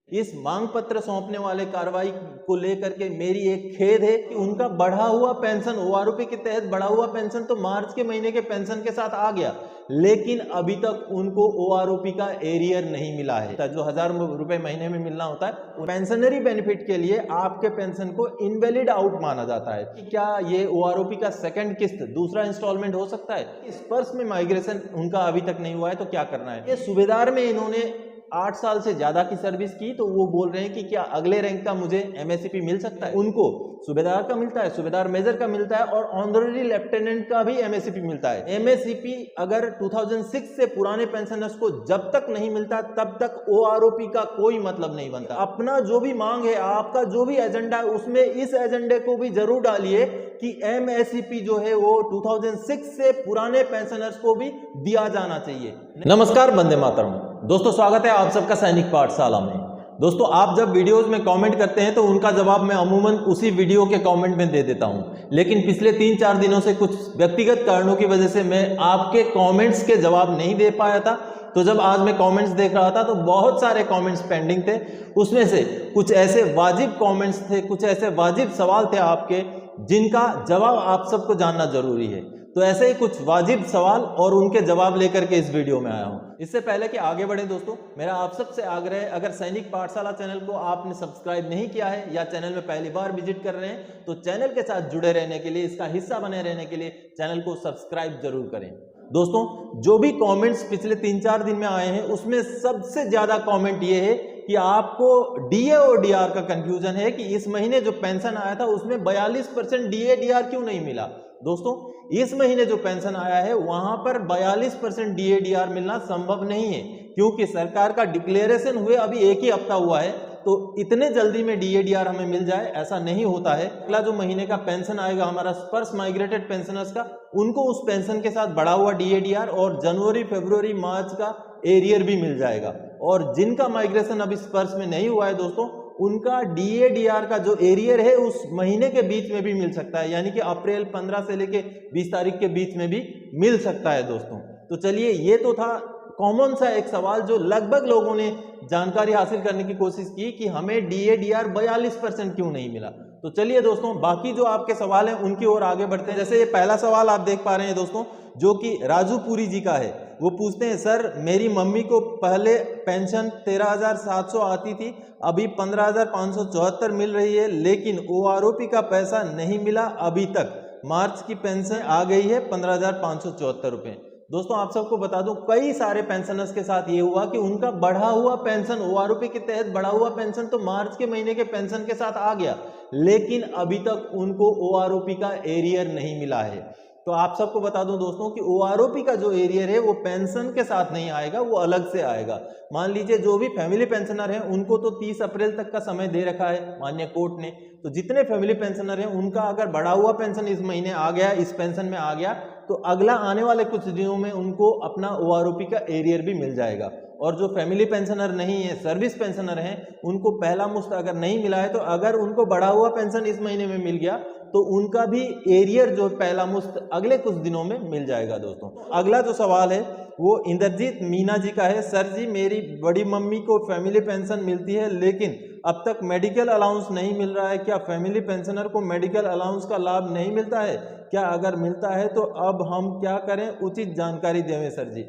इस मांग पत्र सौंपने वाले कार्रवाई को लेकर के मेरी एक खेद है कि उनका बढ़ा हुआ पेंशन ओआरओपी के तहत बढ़ा हुआ पेंशन तो मार्च के महीने के पेंशन के साथ आ गया, लेकिन अभी तक उनको ओआरओपी का एरियर नहीं मिला है। जो 1000 रुपए महीने में मिलना होता है पेंशनरी बेनिफिट के लिए आपके पेंशन को इनवैलिड आउट माना जाता है। क्या ये ओआरओपी का सेकंड किस्त दूसरा इंस्टॉलमेंट हो सकता है? इस पर्स में माइग्रेशन उनका अभी तक नहीं हुआ है, तो क्या करना है? ये सूबेदार में इन्होंने 8 साल से ज्यादा की सर्विस की, तो वो बोल रहे हैं कि क्या अगले रैंक का मुझे एमएससीपी मिल सकता है? उनको सूबेदार का मिलता है, सूबेदार मेजर का मिलता है और ऑनररी लेफ्टिनेंट का भी एमएससीपी मिलता है। एमएससीपी अगर 2006 से पुराने पेंशनर्स को जब तक नहीं मिलता तब तक ओआरओपी का कोई मतलब नहीं बनता। अपना जो भी मांग है, आपका जो भी एजेंडा है, उसमें इस एजेंडे को भी जरूर डालिए कि एमएससीपी जो है वो 2006 से पुराने पेंशनर्स को भी दिया जाना चाहिए। नमस्कार, वंदे मातरम। दोस्तों, स्वागत है आप सबका सैनिक पाठशाला में। दोस्तों, आप जब वीडियोस में कमेंट करते हैं तो उनका जवाब मैं अमूमन उसी वीडियो के कमेंट में दे देता हूं, लेकिन पिछले 3-4 दिनों से कुछ व्यक्तिगत कारणों की वजह से मैं आपके कमेंट्स के जवाब नहीं दे पाया था। तो जब आज मैं कमेंट्स देख रहा था तो बहुत सारे कमेंट्स पेंडिंग थे। उसमें से कुछ ऐसे वाजिब कमेंट्स थे, कुछ ऐसे वाजिब सवाल थे आपके, जिनका जवाब आप सबको जानना जरूरी है। तो ऐसे ही कुछ वाजिब सवाल और उनके जवाब लेकर के इस वीडियो में आया हूं। इससे पहले कि आगे बढ़े दोस्तों, मेरा आप सबसे आग्रह है, अगर सैनिक पाठशाला चैनल को आपने सब्सक्राइब नहीं किया है या चैनल में पहली बार विजिट कर रहे हैं तो चैनल के साथ जुड़े रहने के लिए, इसका हिस्सा बने रहने के लिए चैनल को सब्सक्राइब जरूर करें। दोस्तों, जो भी कमेंट्स पिछले 3-4 दिन में आए हैं उसमें सबसे ज्यादा कमेंट ये है कि आपको डीए और डीआर का कंफ्यूजन है कि इस महीने जो पेंशन आया था उसमें 42% डीए डीआर क्यों नहीं मिला। दोस्तों, इस महीने जो पेंशन आया है वहां पर 42% डीए डीआर मिलना संभव नहीं है, क्योंकि सरकार का डिक्लेरेशन हुए अभी एक ही हफ्ता हुआ है, तो इतने जल्दी में डीए डीआर हमें मिल जाए ऐसा नहीं होता है। अगला जो महीने का पेंशन आएगा हमारा स्पर्श माइग्रेटेड पेंशनर्स का, उनको उस पेंशन के साथ बढ़ा हुआ डीए डीआर और जनवरी फरवरी मार्च का एरियर भी मिल जाएगा। और जिनका माइग्रेशन अभी स्पर्श में नहीं हुआ है दोस्तों, उनका डीए डीआर का जो एरियर है उस महीने के बीच में भी मिल सकता है, यानी कि अप्रैल 15 से लेके 20 तारीख के बीच में भी मिल सकता है दोस्तों। तो चलिए, ये तो था कॉमन सा एक सवाल जो लगभग लोगों ने जानकारी हासिल करने की कोशिश की कि हमें डीए डीआर 42% क्यों नहीं मिला। तो चलिए दोस्तों, बाकी जो आपके सवाल हैं उनकी ओर आगे बढ़ते हैं। जैसे ये पहला सवाल आप देख पा रहे हैं दोस्तों, जो कि राजू पुरी जी का है। वो पूछते हैं, सर मेरी मम्मी को पहले पेंशन 13,700 आती थी, अभी 15,574 मिल रही है, लेकिन ओआरओपी का पैसा नहीं मिला अभी तक। मार्च की पेंशन आ गई है 15,574 रुपए। दोस्तों, आप सबको बता दूं, कई सारे पेंशनर्स के साथ ये हुआ कि उनका बढ़ा हुआ पेंशन ओआरओपी के तहत बढ़ा हुआ पेंशन तो मार्च के महीने के पेंशन के साथ आ गया, लेकिन अभी तक उनको ओआरओपी का एरियर नहीं मिला है। तो आप सबको बता दूं दोस्तों कि ओआरओपी का जो एरियर है वो पेंशन के साथ नहीं आएगा, वो अलग से आएगा। मान लीजिए जो भी फैमिली पेंशनर हैं उनको तो 30 अप्रैल तक का समय दे रखा है माननीय कोर्ट ने। तो जितने फैमिली पेंशनर हैं उनका अगर बढ़ा हुआ पेंशन इस महीने आ गया, इस पेंशन में आ गया, तो अगला आने वाले कुछ दिनों में उनको अपना ओआरओपी का एरियर भी मिल जाएगा। और जो फैमिली पेंशनर नहीं है, सर्विस पेंशनर हैं, उनको पहला मुश्त अगर नहीं मिला है, तो अगर उनको बढ़ा हुआ पेंशन इस महीने में मिल गया तो उनका भी एरियर जो पहला मुश्त अगले कुछ दिनों में मिल जाएगा दोस्तों। अगला जो सवाल है वो इंद्रजीत मीना जी का है। सर जी, मेरी बड़ी मम्मी को फैमिली पेंशन मिलती है, लेकिन अब तक मेडिकल अलाउंस नहीं मिल रहा है। क्या फैमिली पेंशनर को मेडिकल अलाउंस का लाभ नहीं मिलता है? क्या अगर मिलता है तो अब हम क्या करें? उचित जानकारी देवें सर जी।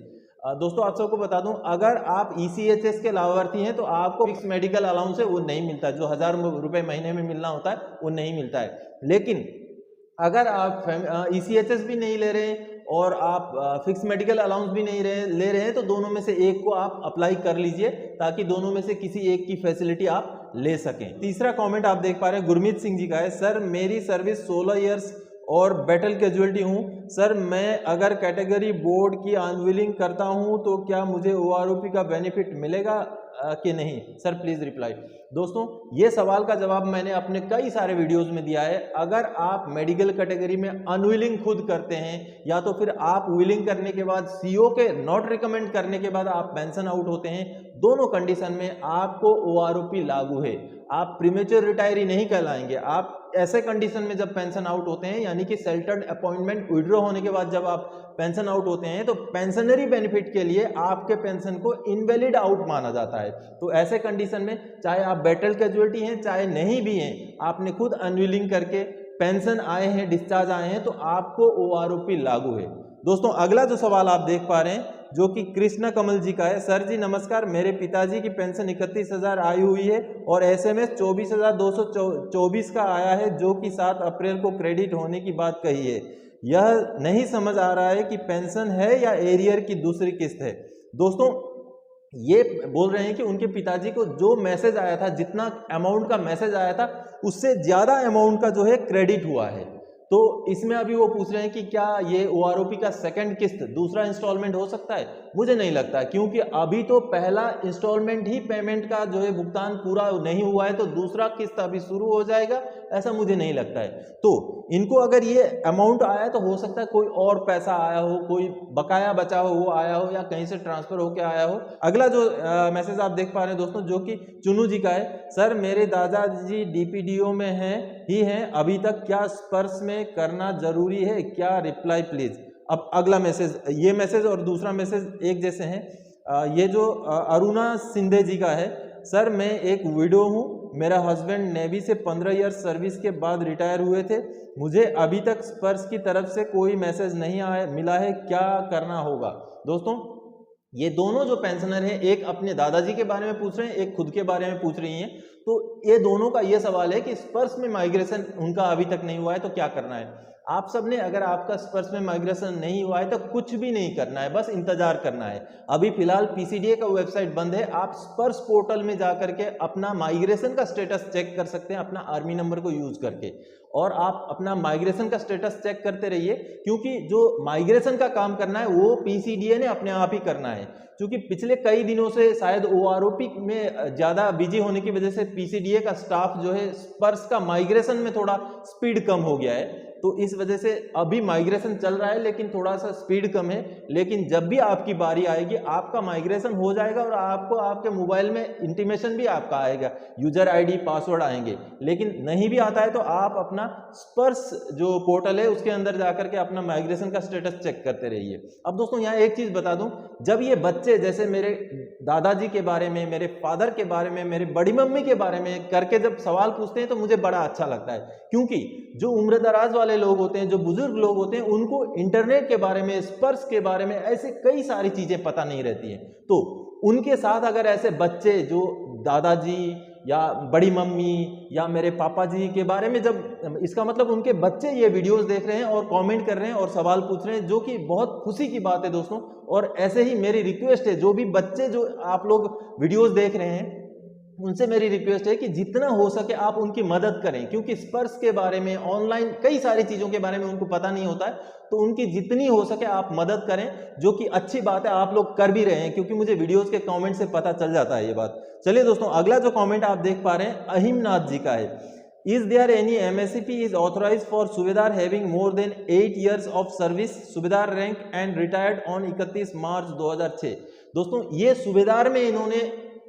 दोस्तों, आप सबको बता दूं, अगर आप ईसीएचएस के लाभार्थी हैं तो आपको फिक्स मेडिकल अलाउंस है वो नहीं मिलता, जो 1000 रुपए महीने में मिलना होता है वो नहीं मिलता है। लेकिन अगर आप ईसीएचएस भी नहीं ले रहे हैं और आप फिक्स मेडिकल अलाउंस भी नहीं ले रहे हैं, तो दोनों में से एक को आप अप्लाई कर लीजिए, ताकि दोनों में से किसी एक की फैसिलिटी आप ले सकें। तीसरा कमेंट आप देख पा रहे हैं, गुरमीत सिंह जी का है। सर मेरी सर्विस 16 ईयर्स और बैटल कैजुअलिटी हूँ। सर मैं अगर कैटेगरी बोर्ड की अनविलिंग करता हूँ तो क्या मुझे ओआरओपी का बेनिफिट मिलेगा कि नहीं? Sir please reply. दोस्तों, ये सवाल का जवाब मैंने अपने कई सारे वीडियोस में दिया है। अगर आप मेडिकल कैटेगरी में अनविलिंग खुद करते हैं या तो फिर आप विलिंग करने के बाद सीओ के नॉट रिकमेंड करने के बाद आप पेंशन आउट होते हैं, दोनों कंडीशन में आपको ओआरओपी लागू है। आप प्रीमेच्योर रिटायरी नहीं कहलाएंगे। आप ऐसे कंडीशन में जब पेंशन आउट होते हैं, यानी कि सेल्टर्ड अपॉइंटमेंट विड्रॉ होने के बाद जब आप पेंशन आउट होते हैं, तो पेंशनरी बेनिफिट के लिए आपके पेंशन को इनवैलिड आउट माना जाता है। है। तो ऐसे कंडीशन में चाहे आप बैटल कैजुअलिटी हैं चाहे नहीं भी हैं, आपने खुद अनविलिंग करके पेंशन आए हैं, डिस्चार्ज आए हैं, तो आपको OROP लागू है। दोस्तों अगला जो सवाल आप देख पा रहे हैं जो कि कृष्णा कमल जी का है। सर जी नमस्कार, मेरे पिताजी की पेंशन 31,000 आई हुई है और SMS 24,224 का आया है जो कि 7 अप्रैल को क्रेडिट होने की बात कही है। यह नहीं समझ आ रहा है कि पेंशन है या एरियर की दूसरी किस्त है। दोस्तों ये बोल रहे हैं कि उनके पिताजी को जो मैसेज आया था, जितना अमाउंट का मैसेज आया था उससे ज्यादा अमाउंट का जो है क्रेडिट हुआ है। तो इसमें अभी वो पूछ रहे हैं कि क्या ये OROP का सेकंड किस्त, दूसरा इंस्टॉलमेंट हो सकता है। मुझे नहीं लगता, क्योंकि अभी तो पहला इंस्टॉलमेंट ही पेमेंट का जो है भुगतान पूरा नहीं हुआ है, तो दूसरा किस्त अभी शुरू हो जाएगा, ऐसा मुझे नहीं लगता है। तो इनको अगर ये अमाउंट आया तो हो सकता है कोई और पैसा आया हो, कोई बकाया बचा हो वो आया हो, या कहीं से ट्रांसफर होकर आया हो। अगला जो मैसेज आप देख पा रहे हैं दोस्तों जो कि चुनू जी का है। सर मेरे दादाजी DPDO में हैं अभी तक, क्या स्पर्श में करना जरूरी है क्या? Reply please. अब अगला मैसेज, ये मैसेज और दूसरा मैसेज एक जैसे हैं। ये जो अरुणा सिंधे जी का है। सर मैं एक विडो हूँ, मेरा हस्बैंड नेवी से 15 ईयर सर्विस के बाद रिटायर हुए थे, मुझे अभी तक स्पर्श की तरफ से कोई मैसेज नहीं मिला है, क्या करना होगा? दोस्तों ये दोनों जो पेंशनर हैं, एक अपने दादाजी के बारे में पूछ रहे हैं, एक खुद के बारे में पूछ रही हैं। तो ये दोनों का ये सवाल है कि स्पर्श में माइग्रेशन उनका अभी तक नहीं हुआ है तो क्या करना है। आप सबने, अगर आपका स्पर्श में माइग्रेशन नहीं हुआ है तो कुछ भी नहीं करना है, बस इंतजार करना है। अभी फिलहाल PCDA का वेबसाइट बंद है, आप स्पर्श पोर्टल में जाकर के अपना माइग्रेशन का स्टेटस चेक कर सकते हैं अपना आर्मी नंबर को यूज करके, और आप अपना माइग्रेशन का स्टेटस चेक करते रहिए, क्योंकि जो माइग्रेशन का काम करना है वो PCDA ने अपने आप ही करना है। क्योंकि पिछले कई दिनों से शायद OROP में ज़्यादा बिजी होने की वजह से PCDA का स्टाफ जो है स्पर्श का माइग्रेशन में थोड़ा स्पीड कम हो गया है, तो इस वजह से अभी माइग्रेशन चल रहा है लेकिन थोड़ा सा स्पीड कम है। लेकिन जब भी आपकी बारी आएगी आपका माइग्रेशन हो जाएगा और आपको आपके मोबाइल में इंटीमेशन भी आपका आएगा, यूजर ID पासवर्ड आएंगे। लेकिन नहीं भी आता है तो आप अपना स्पर्श जो पोर्टल है उसके अंदर जाकर के अपना माइग्रेशन का स्टेटस चेक करते रहिए। अब दोस्तों यहाँ एक चीज बता दूं, जब ये बच्चे जैसे मेरे दादाजी के बारे में, मेरे फादर के बारे में, मेरे बड़ी मम्मी के बारे में करके जब सवाल पूछते हैं तो मुझे बड़ा अच्छा लगता है, क्योंकि जो उम्र दराज वाले लोग होते हैं, जो बुजुर्ग लोग होते हैं, उनको इंटरनेट के बारे में, स्पर्श के बारे में, ऐसे कई सारी चीजें पता नहीं रहती हैं। तो उनके साथ अगर ऐसे बच्चे जो दादाजी या बड़ी मम्मी या मेरे पापा जी के बारे में, जब इसका मतलब उनके बच्चे ये वीडियोस देख रहे हैं और कमेंट कर रहे हैं और सवाल पूछ रहे हैं, जो कि बहुत खुशी की बात है दोस्तों। और ऐसे ही मेरी रिक्वेस्ट है, जो भी बच्चे जो आप लोग वीडियोस देख रहे हैं उनसे मेरी रिक्वेस्ट है कि जितना हो सके आप उनकी मदद करें, क्योंकि स्पर्श के बारे में, ऑनलाइन कई सारी चीज़ों के बारे में उनको पता नहीं होता है, तो उनकी जितनी हो सके आप मदद करें, जो कि अच्छी बात है, आप लोग कर भी रहे हैं, क्योंकि मुझे वीडियोस के कमेंट से पता चल जाता है ये बात। चलिए दोस्तों अगला जो कमेंट आप देख पा रहे हैं अहिमनाथ जी का है। Is there any MSCP is authorized for सूबेदार having more than 8 years of service, सूबेदार रैंक and retired on 31 मार्च 2006? दोस्तों ये सूबेदार में इन्होंने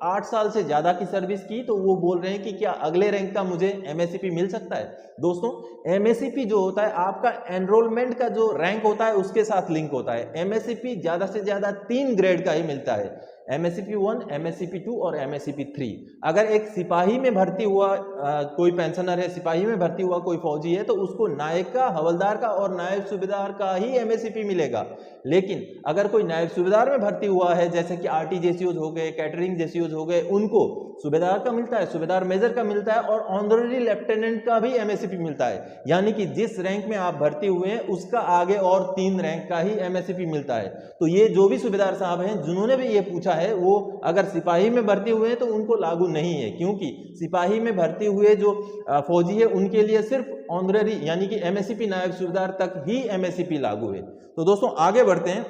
8 साल से ज्यादा की सर्विस की, तो वो बोल रहे हैं कि क्या अगले रैंक का मुझे MSCP मिल सकता है। दोस्तों MSCP जो होता है आपका एनरोलमेंट का जो रैंक होता है उसके साथ लिंक होता है। MSCP ज्यादा से ज्यादा 3 ग्रेड का ही मिलता है, MSCP 1, MSCP 2 और MSCP 3। अगर एक सिपाही में भर्ती हुआ कोई पेंशनर है, सिपाही में भर्ती हुआ कोई फौजी है, तो उसको नायक का, हवलदार का और नायब सूबेदार का ही MSCP मिलेगा। लेकिन अगर कोई नायब सूबेदार में भर्ती हुआ है, जैसे कि RT JCOs हो गए, कैटरिंग JCOs हो गए, उनको सूबेदार का मिलता है, सूबेदार मेजर का मिलता है और ऑनररी लेफ्टिनेंट का भी MSCP मिलता है। यानी कि जिस रैंक में आप भर्ती हुए हैं उसका आगे और 3 रैंक का ही MSCP मिलता है। तो ये जो भी सूबेदार साहब हैं जिन्होंने भी ये पूछा है, वो अगर सिपाही में भर्ती हुए हैं तो उनको लागू नहीं है, क्योंकि सिपाही में भर्ती हुए जो फौजी है उनके लिए सिर्फ ऑनररी यानी कि MSCP नायब सूबेदार तक ही MSCP लागू है। तो दोस्तों आगे बढ़ते हैं,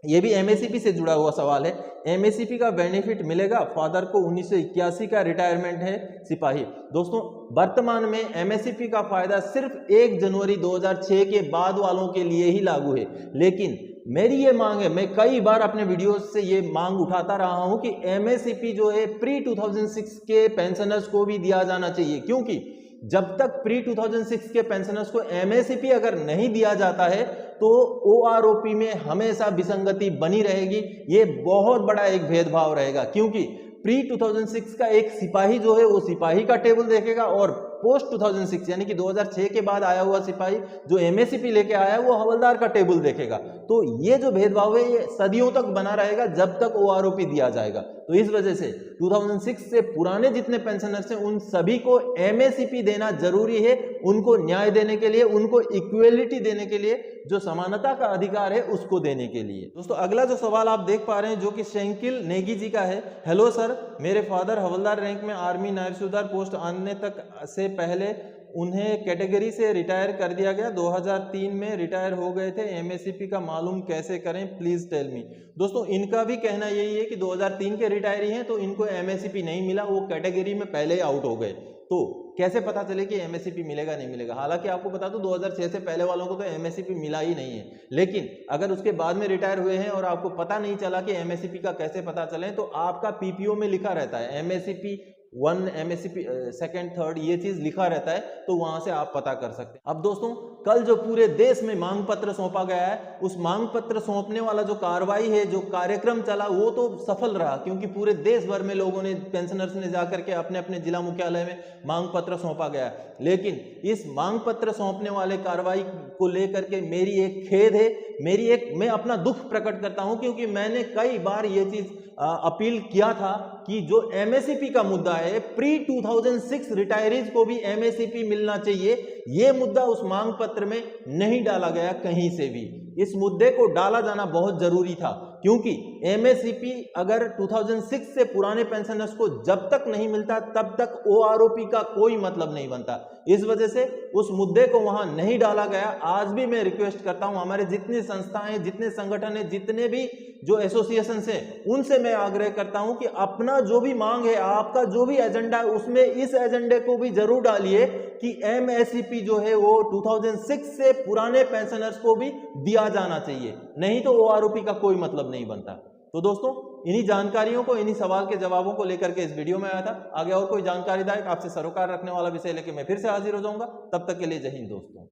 ये भी MSCP से जुड़ा हुआ सवाल है। MSCP का बेनिफिट मिलेगा? फादर को 1981 का रिटायरमेंट है, सिपाही। दोस्तों वर्तमान में MSCP का फायदा सिर्फ 1 जनवरी 2006 के बाद वालों के लिए ही लागू है। लेकिन मेरी ये मांग है, मैं कई बार अपने वीडियोस से ये मांग उठाता रहा हूं कि MSCP जो है प्री 2006 के पेंशनर्स को भी दिया जाना चाहिए, क्योंकि जब तक प्री 2006 के पेंशनर्स को MSCP अगर नहीं दिया जाता है तो OROP में हमेशा विसंगति बनी रहेगी। ये बहुत बड़ा एक भेदभाव रहेगा, क्योंकि प्री 2006 का एक सिपाही जो है वो सिपाही का टेबल देखेगा और पोस्ट 2006 यानी कि 2006 के बाद आया हुआ सिपाही जो एमएससीपी लेके आया है वो हवलदार का टेबल देखेगा। तो ये जो भेदभाव है ये सदियों तक बना रहेगा जब तक ओआरओपी दिया जाएगा। तो इस वजह से 2006 से पुराने जितने पेंशनर्स हैं उन सभी को एमएससीपी देना जरूरी है, उनको न्याय देने के लिए, उनको इक्वेलिटी देने के लिए, जो समानता का अधिकार है उसको देने के लिए। दोस्तों अगला जो सवाल आप देख पा रहे हैं जो कि शेंकिल नेगी जी का है। हेलो सर, मेरे फादर हवलदार रैंक में आर्मी नायब सूबेदार पोस्ट आने तक से पहले उन्हें कैटेगरी से रिटायर कर दिया गया, 2003 में रिटायर हो गए थे, एमएससीपी का मालूम कैसे करें, प्लीज टेल मी। दोस्तों इनका भी कहना यही है कि 2003 के रिटायरी हैं तो इनको एमएससीपी नहीं मिला, वो कैटेगरी में पहले ही आउट हो गए। तो कैसे पता चले कि एमएससीपी मिलेगा नहीं मिलेगा? हालांकि आपको बता दूं 2006 से पहले वालों को तो एमएससीपी मिला ही नहीं है, लेकिन अगर उसके बाद में रिटायर हुए हैं और आपको पता नहीं चला कि एमएससीपी का कैसे पता चले, तो आपका पीपीओ में लिखा रहता है एमएससीपी 1, एमएससीपी 2nd 3rd ये चीज लिखा रहता है, तो वहां से आप पता कर सकते हैं। अब दोस्तों कल जो पूरे देश में मांग पत्र सौंपा गया है, उस मांग पत्र सौंपने वाला जो कार्रवाई है, जो कार्यक्रम चला, वो तो सफल रहा क्योंकि पूरे देश भर में लोगों ने, पेंशनर्स ने जाकर के अपने अपने जिला मुख्यालय में मांग पत्र सौंपा गया। लेकिन इस मांग पत्र सौंपने वाले कार्रवाई को लेकर के मेरी एक खेद है, मैं अपना दुख प्रकट करता हूं क्योंकि मैंने कई बार ये चीज अपील किया था कि जो एमएससीपी का मुद्दा है, प्री 2006 रिटायरीज को भी एमएससीपी मिलना चाहिए, ये मुद्दा उस मांग पत्र में नहीं डाला गया कहीं से भी। इस मुद्दे को डाला जाना बहुत जरूरी था क्योंकि एमएससीपी अगर 2006 से पुराने पेंशनर्स को जब तक नहीं मिलता तब तक ओआरओपी का कोई मतलब नहीं बनता। इस वजह से उस मुद्दे को वहां नहीं डाला गया। आज भी मैं रिक्वेस्ट करता हूं, हमारे जितनी संस्थाएं, जितने संगठन हैं, जितने भी जो एसोसिएशन हैं, उनसे मैं आग्रह करता हूं कि अपना जो भी मांग है, आपका जो भी एजेंडा है, उसमें इस एजेंडे को भी जरूर डालिए कि एमएससीपी जो है वो 2006 से पुराने पेंशनर्स को भी दिया जाना चाहिए, नहीं तो ओआरओपी का कोई मतलब नहीं बनता। तो दोस्तों इन्हीं जानकारियों को, इन्हीं सवाल के जवाबों को लेकर के इस वीडियो में आया था। आगे और कोई जानकारीदायक आपसे सरोकार रखने वाला विषय लेके मैं फिर से हाजिर हो जाऊंगा। तब तक के लिए जय हिंद दोस्तों।